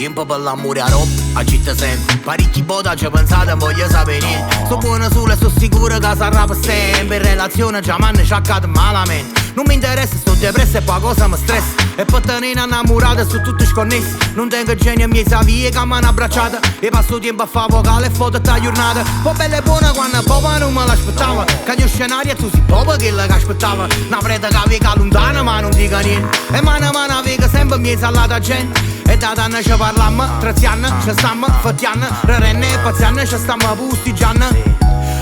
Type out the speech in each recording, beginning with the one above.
tempo per l'amore a roba, agita sempre. Parecchi bota ci pensate, voglio sapere. Sto buono solo e sto sicuro che sarà per sempre. In relazione già mi hanno sciaccato malamente. Non mi interessa, sto depresso e poi cosa mi stressa. E per tenere innamorata su tutti sconnessi. Non tengo genio miei savie che mi hanno abbracciata. E passo tempo a fare vocale e foto da giornata. Poi bella e buona quando proprio non me l'aspettava. Cambio scenario e tu sei proprio quella che aspettava. Una preta che aveva lontana ma non dica niente. E mano a mano aveva sempre miei salata gente. E da tanto ci parlammo, 3 anni, ci stiamo, fatti anni, rarenne e pazzianni, ci stiamo pustiggiando.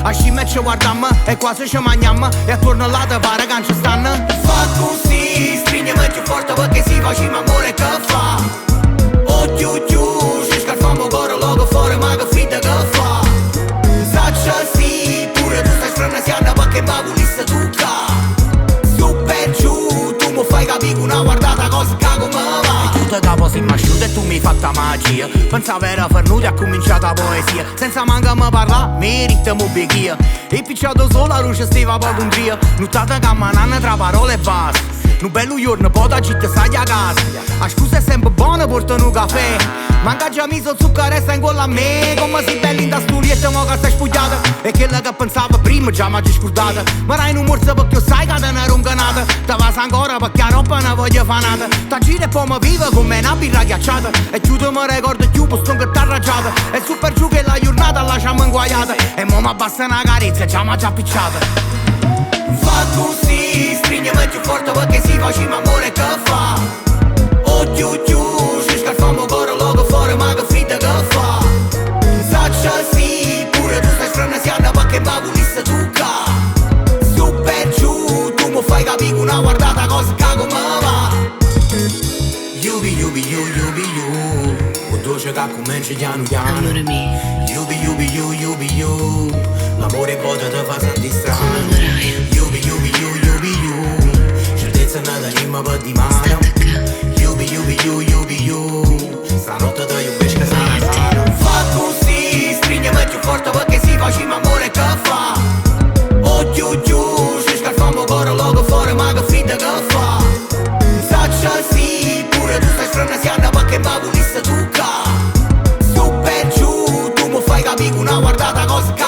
A scimmia ci guardammo e quasi ci mangiamo. E attorno là te pare che non ci stanno. Fa così, stringiamo più forte perché si facciamo amore che fa. Oh giù giù, ci scalfiamo coro logo fuori ma che fredda che fa. Saccia sì, pure tu stai sfrenasiando perché mi volesse tu ca. Su per giù, tu mi fai capire una guardata cosa che come va. Tutto capo si m'asciuta e tu mi hai fatta magia. Pensavo era fernuto e ha cominciato la poesia. Senza manca mi parla, mi ritmo bicchia. E picciato solo la luce stava poco un trio. Nuttata camminando tra parole e basta. Un bello giorno poi da città stai a casa. A scusa è sempre buona, portano un caffè. Manca già miso zucchero e sta in gola a me. Come si belli in da studietta mo che stai spugliata. E quella che pensavo prima già m'ha scordata. Ma dai non morso perché sai che te ne roncanata. Te vas ancora perché a roba ne voglio fanata. Ta gira e poi mi vive come una birra ghiacciata. E chiudo mi ricordo più posto che t'ha raggiata. E su per giù che la giornata lasciamo inguaiata. E mo mi basta una carezza e già m'ha già picciata. Fa così, stringiamo più forte perché si facciamo amore che fa. Oh giù giù, ci scalfiamo coro logo fuori ma che fredda che fa. Saccia sì, pure tu stai sfrenasiando perché mi volesse tu ca. Su per giù, tu mi fai capire una guardata cosa che come va. Yubi yubi you, yubi you. Un dolce che comincia piano piano. Amore mio, Yubi yubi you, yubi you. L'amore poi te fa sentire strano. Yubi yubi you, yubi you. Certezza nata rima per di mano. Yubi yubi you, yubi you. Stanotte te io pesca sana. Fa così, stringiamo più forte perché si facciamo amore che fa. Oh giù giù, ci scalfiamo coro logo fuori ma che fredda che fa. Saccia sì, pure tu stai sfrenasiando perché mi volesse tu ca. Su per giù, tu mi fai capire una guardata cosa che